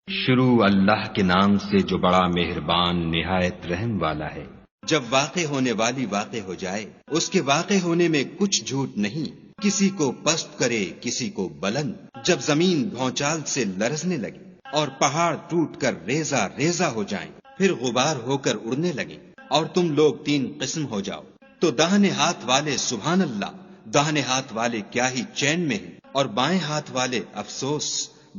شروع اللہ کے نام سے جو بڑا مہربان نہایت رحم والا ہے۔ جب واقع ہونے والی واقع ہو جائے، اس کے واقع ہونے میں کچھ جھوٹ نہیں، کسی کو پست کرے کسی کو بلند۔ جب زمین بھونچال سے لرزنے لگے اور پہاڑ ٹوٹ کر ریزہ ریزہ ہو جائیں، پھر غبار ہو کر اڑنے لگیں اور تم لوگ تین قسم ہو جاؤ، تو داہنے ہاتھ والے سبحان اللہ، داہنے ہاتھ والے کیا ہی چین میں ہیں، اور بائیں ہاتھ والے افسوس،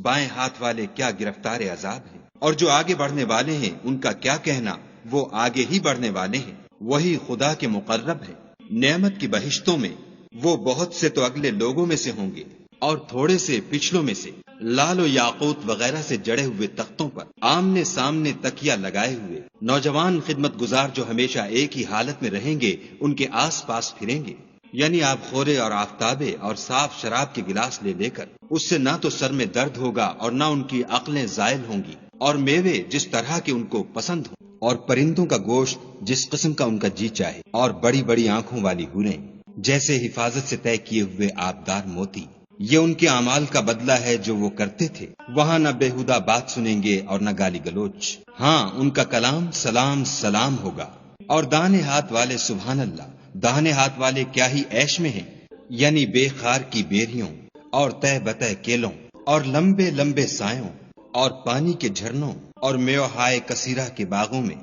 بائیں ہاتھ والے کیا گرفتار عذاب ہیں۔ اور جو آگے بڑھنے والے ہیں ان کا کیا کہنا، وہ آگے ہی بڑھنے والے ہیں، وہی خدا کے مقرب ہے۔ نعمت کی بہشتوں میں وہ بہت سے تو اگلے لوگوں میں سے ہوں گے اور تھوڑے سے پچھلوں میں سے، لال و یاقوت وغیرہ سے جڑے ہوئے تختوں پر آمنے سامنے تکیا لگائے ہوئے نوجوان خدمت گزار جو ہمیشہ ایک ہی حالت میں رہیں گے، ان کے آس پاس پھریں گے، یعنی آپ خورے اور آفتابے اور صاف شراب کے گلاس لے لے کر، اس سے نہ تو سر میں درد ہوگا اور نہ ان کی عقلیں زائل ہوں گی، اور میوے جس طرح کے ان کو پسند ہوں، اور پرندوں کا گوشت جس قسم کا ان کا جی چاہے، اور بڑی بڑی آنکھوں والی حوریں جیسے حفاظت سے طے کیے ہوئے آبدار موتی۔ یہ ان کے اعمال کا بدلہ ہے جو وہ کرتے تھے۔ وہاں نہ بےہودہ بات سنیں گے اور نہ گالی گلوچ، ہاں ان کا کلام سلام سلام ہوگا۔ اور داہنے ہاتھ والے سبحان اللہ، داہنے ہاتھ والے کیا ہی عیش میں ہیں، یعنی بے خار کی بیریوں اور تہ بتہ کیلوں اور لمبے لمبے سایوں اور پانی کے جھرنوں اور میوہائے کثیرہ کے باغوں میں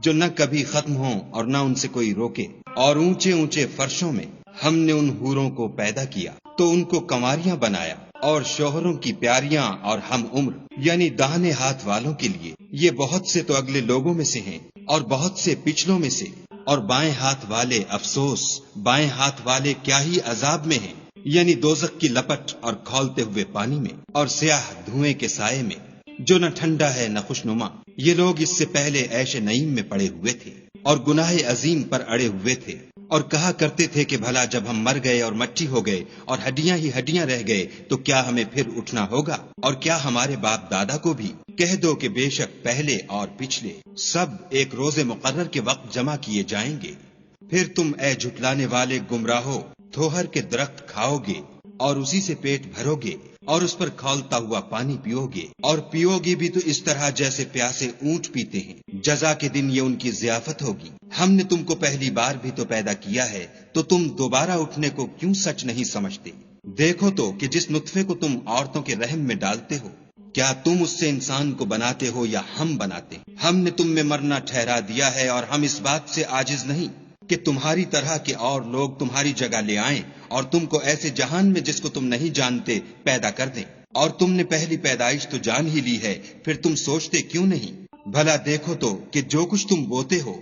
جو نہ کبھی ختم ہوں اور نہ ان سے کوئی روکے، اور اونچے اونچے فرشوں میں ہم نے ان حوروں کو پیدا کیا تو ان کو کنواریاں بنایا، اور شوہروں کی پیاریاں اور ہم عمر، یعنی داہنے ہاتھ والوں کے لیے یہ بہت سے تو اگلے لوگوں میں سے ہیں اور بہت سے پچھلوں میں سے، اور بائیں ہاتھ والے افسوس، بائیں ہاتھ والے کیا ہی عذاب میں ہیں، یعنی دوزخ کی لپٹ اور کھولتے ہوئے پانی میں اور سیاہ دھوئیں کے سائے میں جو نہ ٹھنڈا ہے نہ خوشنما۔ یہ لوگ اس سے پہلے عیش نعیم میں پڑے ہوئے تھے اور گناہ عظیم پر اڑے ہوئے تھے، اور کہا کرتے تھے کہ بھلا جب ہم مر گئے اور مٹی ہو گئے اور ہڈیاں ہی ہڈیاں رہ گئے تو کیا ہمیں پھر اٹھنا ہوگا، اور کیا ہمارے باپ دادا کو بھی؟ کہہ دو کہ بے شک پہلے اور پچھلے سب ایک روز مقرر کے وقت جمع کیے جائیں گے۔ پھر تم اے جھٹلانے والے گمراہو تھوہر کے درخت کھاؤ گے اور اسی سے پیٹ بھرو گے اور اس پر کھولتا ہوا پانی پیو گے، اور پیو گے بھی تو اس طرح جیسے پیاسے اونٹ پیتے ہیں۔ جزا کے دن یہ ان کی ضیافت ہوگی۔ ہم نے تم کو پہلی بار بھی تو پیدا کیا ہے، تو تم دوبارہ اٹھنے کو کیوں سچ نہیں سمجھتے؟ دیکھو تو کہ جس نطفے کو تم عورتوں کے رحم میں ڈالتے ہو، کیا تم اس سے انسان کو بناتے ہو یا ہم بناتے ہیں؟ ہم نے تم میں مرنا ٹھہرا دیا ہے، اور ہم اس بات سے عاجز نہیں کہ تمہاری طرح کے اور لوگ تمہاری جگہ لے آئیں اور تم کو ایسے جہان میں جس کو تم نہیں جانتے پیدا کر دیں۔ اور تم نے پہلی پیدائش تو جان ہی لی ہے، پھر تم سوچتے کیوں نہیں؟ بھلا دیکھو تو کہ جو کچھ تم بوتے ہو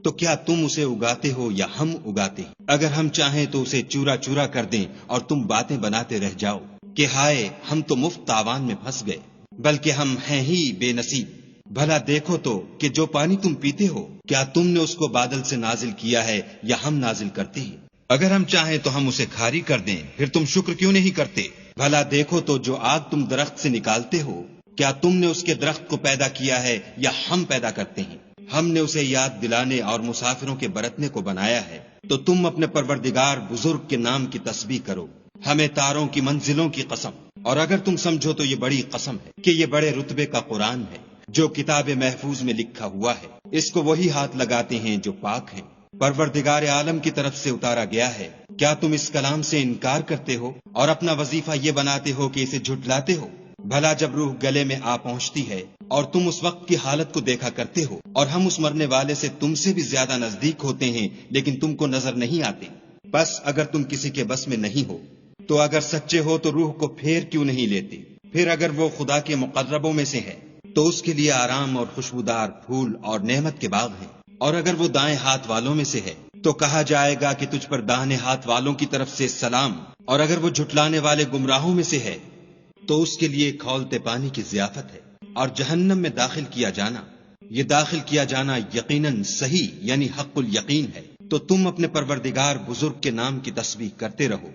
تو کیا تم اسے اگاتے ہو یا ہم اگاتے ہیں؟ اگر ہم چاہیں تو اسے چورا چورا کر دیں اور تم باتیں بناتے رہ جاؤ کہ ہائے ہم تو مفت تاوان میں پھنس گئے، بلکہ ہم ہیں ہی بے نصیب۔ بھلا دیکھو تو کہ جو پانی تم پیتے ہو کیا تم نے اس کو بادل سے نازل کیا ہے یا ہم نازل کرتے ہیں؟ اگر ہم چاہیں تو ہم اسے کھاری کر دیں، پھر تم شکر کیوں نہیں کرتے؟ بھلا دیکھو تو جو آگ تم درخت سے نکالتے ہو کیا تم نے اس کے درخت کو پیدا کیا ہے یا ہم پیدا کرتے ہیں؟ ہم نے اسے یاد دلانے اور مسافروں کے برتنے کو بنایا ہے، تو تم اپنے پروردگار بزرگ کے نام کی تسبیح کرو، ہمیں تاروں کی منزلوں کی قسم۔ اور اگر تم سمجھو تو یہ بڑی قسم ہے کہ یہ بڑے رتبے کا قرآن ہے جو کتاب محفوظ میں لکھا ہوا ہے، اس کو وہی ہاتھ لگاتے ہیں جو پاک ہیں، پروردگار عالم کی طرف سے اتارا گیا ہے۔ کیا تم اس کلام سے انکار کرتے ہو اور اپنا وظیفہ یہ بناتے ہو کہ اسے جھٹلاتے ہو؟ بھلا جب روح گلے میں آ پہنچتی ہے اور تم اس وقت کی حالت کو دیکھا کرتے ہو، اور ہم اس مرنے والے سے تم سے بھی زیادہ نزدیک ہوتے ہیں لیکن تم کو نظر نہیں آتے۔ بس اگر تم کسی کے بس میں نہیں ہو تو اگر سچے ہو تو روح کو پھیر کیوں نہیں لیتے؟ پھر اگر وہ خدا کے مقربوں میں سے ہے تو اس کے لیے آرام اور خوشبودار پھول اور نعمت کے باغ ہیں، اور اگر وہ دائیں ہاتھ والوں میں سے ہے تو کہا جائے گا کہ تجھ پر داہنے ہاتھ والوں کی طرف سے سلام، اور اگر وہ جھٹلانے والے گمراہوں میں سے ہے تو اس کے لیے کھولتے پانی کی ضیافت ہے، اور جہنم میں داخل کیا جانا، یہ داخل کیا جانا یقیناً صحیح یعنی حق الیقین ہے۔ تو تم اپنے پروردگار بزرگ کے نام کی تسبیح کرتے رہو۔